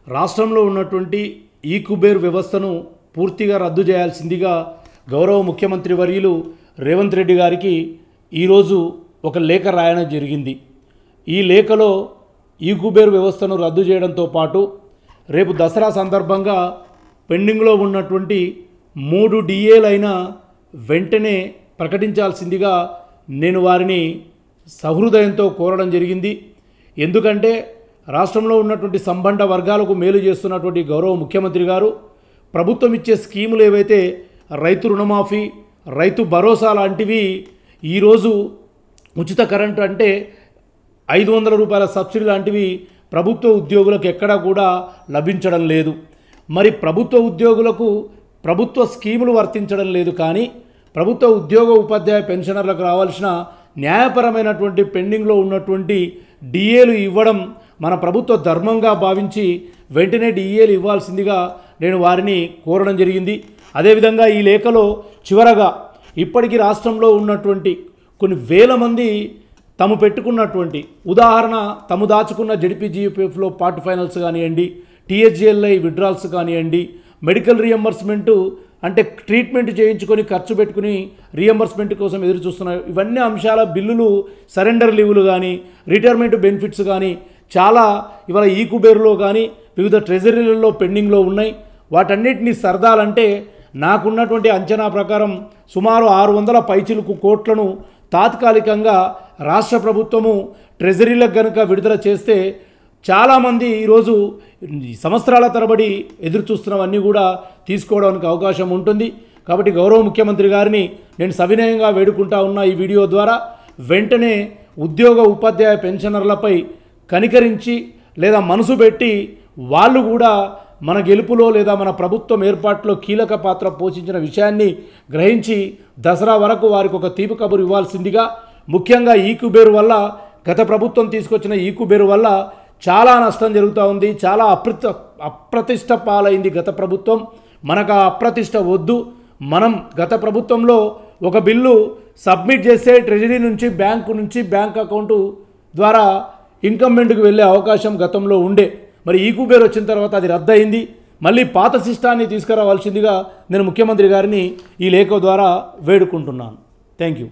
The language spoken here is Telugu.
రాష్ట్రంలో ఉన్నటువంటి ఈ కుబేర్ వ్యవస్థను పూర్తిగా రద్దు చేయాల్సిందిగా గౌరవ ముఖ్యమంత్రి వర్యులు రేవంత్ రెడ్డి గారికి ఈరోజు ఒక లేఖ రాయడం జరిగింది. ఈ లేఖలో ఈ కుబేర్ వ్యవస్థను రద్దు చేయడంతో పాటు రేపు దసరా సందర్భంగా పెండింగ్లో ఉన్నటువంటి 3 డిఏలైనా వెంటనే ప్రకటించాల్సిందిగా నేను వారిని సహృదయంతో కోరడం జరిగింది. ఎందుకంటే రాష్ట్రంలో ఉన్నటువంటి సంబంధ వర్గాలకు మేలు చేస్తున్నటువంటి గౌరవ ముఖ్యమంత్రి గారు ప్రభుత్వం ఇచ్చే స్కీములు ఏవైతే రైతు రుణమాఫీ, రైతు భరోసా లాంటివి ఈరోజు ఉచిత కరెంటు అంటే 500 రూపాయల సబ్సిడీ లాంటివి ప్రభుత్వ ఉద్యోగులకు ఎక్కడా కూడా లభించడం లేదు. మరి ప్రభుత్వ ఉద్యోగులకు ప్రభుత్వ స్కీములు వర్తించడం లేదు, కానీ ప్రభుత్వ ఉద్యోగ ఉపాధ్యాయ పెన్షనర్లకు రావాల్సిన న్యాయపరమైనటువంటి పెండింగ్లో ఉన్నటువంటి డిఏలు ఇవ్వడం మన ప్రభుత్వ ధర్మంగా భావించి వెంటనే డిఏలు ఇవ్వాల్సిందిగా నేను వారిని కోరడం జరిగింది. అదేవిధంగా ఈ లేఖలో చివరగా ఇప్పటికీ రాష్ట్రంలో ఉన్నటువంటి కొన్ని వేల మంది తాము పెట్టుకున్నటువంటి ఉదాహరణ తాము దాచుకున్న జెడ్పీజీపీఎఫ్లో పార్ట్ ఫైనల్స్ కానివ్వండి, టీహెచ్జిఎల్ఐ విడ్రాల్స్ కానివ్వండి, మెడికల్ రియంబర్స్మెంటు అంటే ట్రీట్మెంట్ చేయించుకొని ఖర్చు పెట్టుకుని రియంబర్స్మెంట్ కోసం ఎదురు చూస్తున్నారు. ఇవన్నీ అంశాల బిల్లులు, సరెండర్ లీవులు కానీ, రిటైర్మెంట్ బెనిఫిట్స్ కానీ చాలా ఇవాళ ఈ కుబేర్లో కానీ వివిధ ట్రెజరీలలో పెండింగ్లో ఉన్నాయి. వాటన్నిటినీ సర్దాలంటే నాకున్నటువంటి అంచనా ప్రకారం సుమారు 600 పైచిలుకు కోట్లను తాత్కాలికంగా రాష్ట్ర ప్రభుత్వము ట్రెజరీలకు కనుక విడుదల చేస్తే చాలామంది ఈరోజు సంవత్సరాల తరబడి ఎదురు చూస్తున్నవన్నీ కూడా తీసుకోవడానికి అవకాశం ఉంటుంది. కాబట్టి గౌరవ ముఖ్యమంత్రి గారిని నేను సవినయంగా వేడుకుంటా ఉన్న ఈ వీడియో ద్వారా వెంటనే ఉద్యోగ ఉపాధ్యాయ పెన్షనర్లపై కనికరించి లేదా మనసు పెట్టి వాళ్ళు కూడా మన గెలుపులో లేదా మన ప్రభుత్వం ఏర్పాటులో కీలక పాత్ర పోషించిన విషయాన్ని గ్రహించి దసరా వరకు వారికి ఒక తీపి కబురు ఇవ్వాల్సిందిగా, ముఖ్యంగా ఈ కుబేరు వల్ల గత ప్రభుత్వం తీసుకొచ్చిన ఈ కుబేరు వల్ల చాలా నష్టం జరుగుతూ ఉంది. చాలా అప్రతిష్ట పాలైంది గత ప్రభుత్వం. మనకు ఆ అప్రతిష్ట వద్దు. మనం గత ప్రభుత్వంలో ఒక బిల్లు సబ్మిట్ చేస్తే ట్రెజరీ నుంచి బ్యాంక్ అకౌంటు ద్వారా ఇన్కంబెంట్కి వెళ్ళే అవకాశం గతంలో ఉండే. మరి ఈ కుబేర్ వచ్చిన తర్వాత అది రద్దయింది. మళ్ళీ పాత సిస్టాన్ని తీసుకురావాల్సిందిగా నేను ముఖ్యమంత్రి గారిని ఈ లేఖ ద్వారా వేడుకుంటున్నాను. Thank you.